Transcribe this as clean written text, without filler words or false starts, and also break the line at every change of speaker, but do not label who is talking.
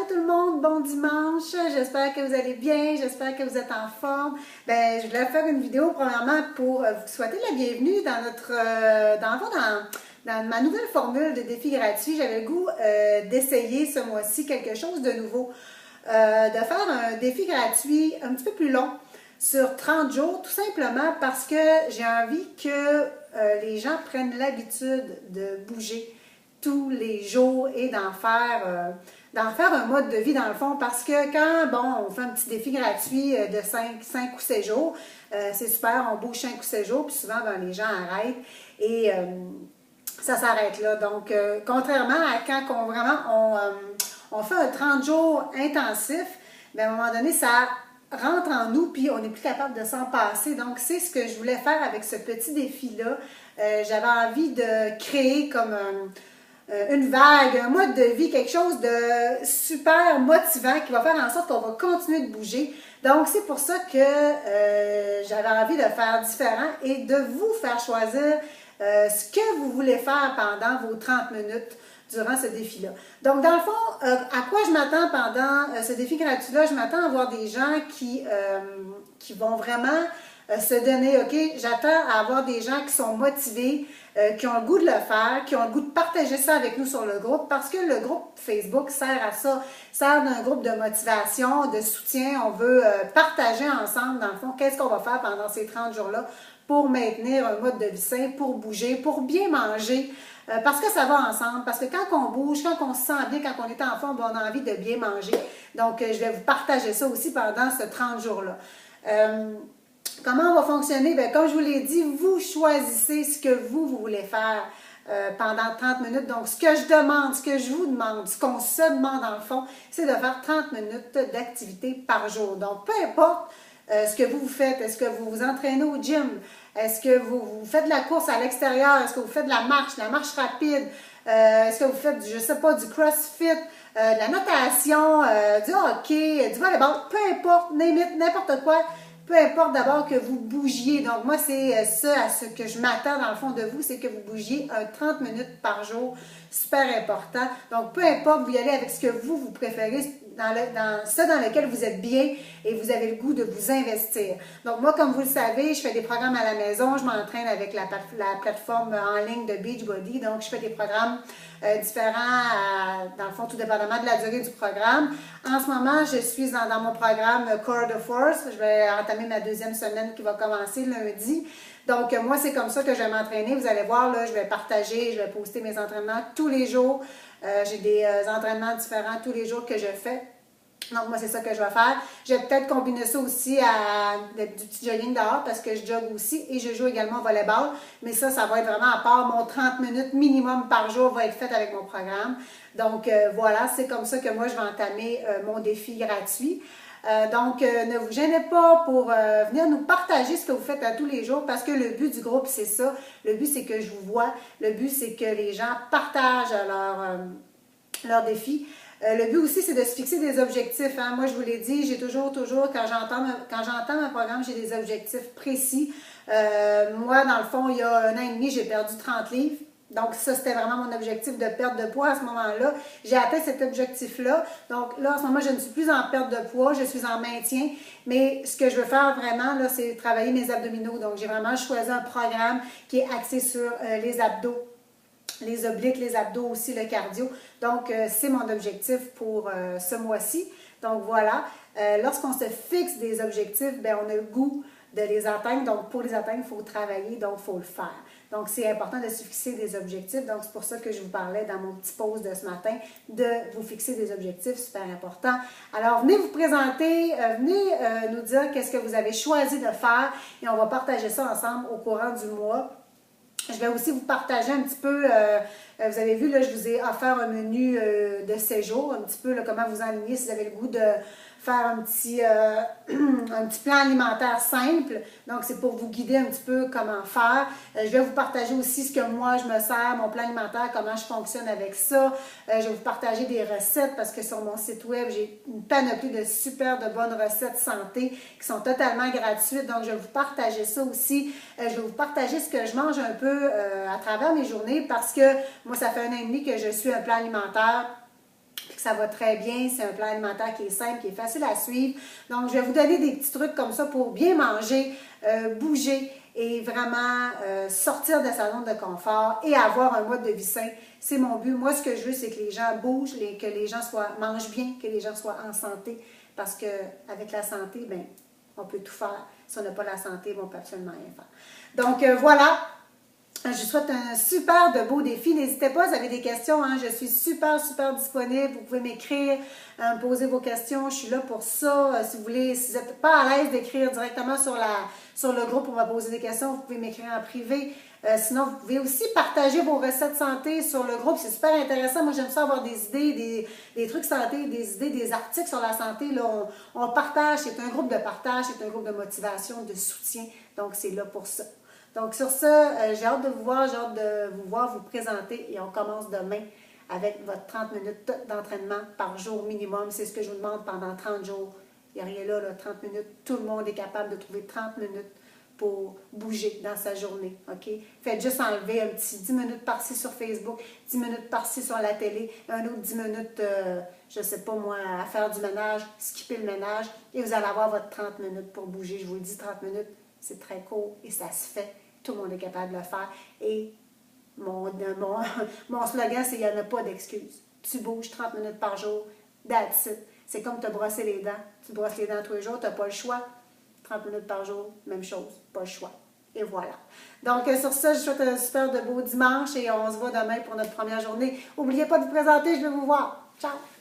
tout le monde, bon dimanche, j'espère que vous allez bien, j'espère que vous êtes en forme. Je voulais faire une vidéo premièrement pour vous souhaiter la bienvenue dans dans ma nouvelle formule de défi gratuit. J'avais le goût d'essayer ce mois-ci quelque chose de nouveau, de faire un défi gratuit un petit peu plus long, sur 30 jours, tout simplement parce que j'ai envie que les gens prennent l'habitude de bouger tous les jours et d'en faire un mode de vie dans le fond, parce que quand, on fait un petit défi gratuit de 5 ou 7 jours, c'est super, on bouge 5 ou 7 jours, puis souvent, les gens arrêtent et ça s'arrête là. Donc, contrairement à quand on fait un 30 jours intensif, à un moment donné, ça rentre en nous, puis on n'est plus capable de s'en passer. Donc, c'est ce que je voulais faire avec ce petit défi-là. J'avais envie de créer comme une vague, un mode de vie, quelque chose de super motivant qui va faire en sorte qu'on va continuer de bouger. Donc, c'est pour ça que j'avais envie de faire différent et de vous faire choisir ce que vous voulez faire pendant vos 30 minutes durant ce défi-là. Donc, dans le fond, à quoi je m'attends pendant ce défi gratuit-là? Je m'attends à voir des gens qui vont vraiment se donner, OK, j'attends à avoir des gens qui sont motivés, qui ont le goût de le faire, qui ont le goût de partager ça avec nous sur le groupe, parce que le groupe Facebook sert à ça, sert d'un groupe de motivation, de soutien. On veut partager ensemble, dans le fond, qu'est-ce qu'on va faire pendant ces 30 jours-là pour maintenir un mode de vie sain, pour bouger, pour bien manger, parce que ça va ensemble, parce que quand on bouge, quand on se sent bien, quand on est en forme, on a envie de bien manger. Donc, je vais vous partager ça aussi pendant ce 30 jours-là. Comment on va fonctionner? Comme je vous l'ai dit, vous choisissez ce que vous voulez faire pendant 30 minutes. Donc, ce que je demande, ce que je vous demande, ce qu'on se demande dans le fond, c'est de faire 30 minutes d'activité par jour. Donc, peu importe ce que vous faites, est-ce que vous vous entraînez au gym? Est-ce que vous faites de la course à l'extérieur? Est-ce que vous faites de la marche rapide? Est-ce que vous faites, je ne sais pas, du crossfit, de la natation, du hockey, du volleyball? Peu importe, n'importe quoi. Peu importe d'abord que vous bougiez. Donc, moi, c'est ça à ce que je m'attends dans le fond de vous, c'est que vous bougiez 30 minutes par jour. Super important. Donc, peu importe, vous y allez avec ce que vous préférez, dans lequel vous êtes bien et vous avez le goût de vous investir. Donc, moi, comme vous le savez, je fais des programmes à la maison. Je m'entraîne avec la plateforme en ligne de Beachbody. Donc, je fais des programmes différents, dans le fond, tout dépendamment de la durée du programme. En ce moment, je suis dans mon programme Core de Force. Je vais entamer ma 2e semaine qui va commencer lundi. Donc, moi, c'est comme ça que je vais m'entraîner. Vous allez voir, là, je vais partager, je vais poster mes entraînements tous les jours. J'ai des entraînements différents tous les jours que je fais. Donc, moi, c'est ça que je vais faire. Je vais peut-être combiner ça aussi à du petit jogging dehors parce que je jogue aussi et je joue également au volleyball. Mais ça va être vraiment à part. Mon 30 minutes minimum par jour va être fait avec mon programme. Donc, voilà, c'est comme ça que moi, je vais entamer mon défi gratuit. Donc, ne vous gênez pas pour venir nous partager ce que vous faites à tous les jours parce que le but du groupe, c'est ça. Le but, c'est que je vous vois. Le but, c'est que les gens partagent leurs défis. Le but aussi, c'est de se fixer des objectifs. Hein. Moi, je vous l'ai dit, j'ai toujours, quand j'entends un programme, j'ai des objectifs précis. Moi, dans le fond, il y a 1 an et demi, j'ai perdu 30 livres. Donc, ça, c'était vraiment mon objectif de perte de poids à ce moment-là. J'ai atteint cet objectif-là. Donc, là, en ce moment, je ne suis plus en perte de poids, je suis en maintien. Mais ce que je veux faire vraiment, là, c'est travailler mes abdominaux. Donc, j'ai vraiment choisi un programme qui est axé sur les abdos, les obliques, les abdos aussi, le cardio. Donc, c'est mon objectif pour ce mois-ci. Donc, voilà. Lorsqu'on se fixe des objectifs, on a le goût de les atteindre. Donc, pour les atteindre, il faut travailler, donc il faut le faire. Donc, c'est important de se fixer des objectifs. Donc, c'est pour ça que je vous parlais dans mon petit pause de ce matin, de vous fixer des objectifs, super important. Alors, venez vous présenter, venez nous dire qu'est-ce que vous avez choisi de faire et on va partager ça ensemble au courant du mois. Je vais aussi vous partager un petit peu, vous avez vu, là, je vous ai offert un menu de séjour, un petit peu là, comment vous enligner si vous avez le goût de faire un petit plan alimentaire simple. Donc, c'est pour vous guider un petit peu comment faire. Je vais vous partager aussi ce que moi, je me sers, mon plan alimentaire, comment je fonctionne avec ça. Je vais vous partager des recettes parce que sur mon site web, j'ai une panoplie de de bonnes recettes santé qui sont totalement gratuites. Donc, je vais vous partager ça aussi. Je vais vous partager ce que je mange un peu à travers mes journées parce que moi, ça fait 1 an et demi que je suis un plan alimentaire. ça va très bien. C'est un plan alimentaire qui est simple, qui est facile à suivre. Donc, je vais vous donner des petits trucs comme ça pour bien manger, bouger et vraiment sortir de sa zone de confort et avoir un mode de vie sain. C'est mon but. Moi, ce que je veux, c'est que les gens bougent, que les gens mangent bien, que les gens soient en santé. Parce qu'avec la santé, ben, on peut tout faire. Si on n'a pas la santé, on ne peut absolument rien faire. Donc, voilà. Je vous souhaite un super de beau défi. N'hésitez pas, si vous avez des questions, hein, je suis super disponible. Vous pouvez m'écrire, me poser vos questions. Je suis là pour ça. Si vous voulez, si vous n'êtes pas à l'aise d'écrire directement sur le groupe pour me poser des questions, vous pouvez m'écrire en privé. Sinon, vous pouvez aussi partager vos recettes santé sur le groupe. C'est super intéressant. Moi, j'aime ça avoir des idées, des trucs santé, des idées, des articles sur la santé. Là, on partage. C'est un groupe de partage, c'est un groupe de motivation, de soutien. Donc, c'est là pour ça. Donc, sur ça, j'ai hâte de vous voir, j'ai hâte de vous voir vous présenter et on commence demain avec votre 30 minutes d'entraînement par jour minimum. C'est ce que je vous demande pendant 30 jours. Il n'y a rien là, 30 minutes. Tout le monde est capable de trouver 30 minutes pour bouger dans sa journée, OK? Faites juste enlever un petit 10 minutes par-ci sur Facebook, 10 minutes par-ci sur la télé, un autre 10 minutes, je ne sais pas moi, à faire du ménage, skipper le ménage, et vous allez avoir votre 30 minutes pour bouger. Je vous le dis, 30 minutes, c'est très court et ça se fait. Tout le monde est capable de le faire. Et mon slogan, c'est « Il n'y en a pas d'excuses ». Tu bouges 30 minutes par jour, that's it. C'est comme te brosser les dents. Tu brosses les dents tous les jours, tu n'as pas le choix. 30 minutes par jour, même chose, pas le choix. Et voilà. Donc, sur ça, je vous souhaite un super de beau dimanche et on se voit demain pour notre première journée. N'oubliez pas de vous présenter, je vais vous voir. Ciao!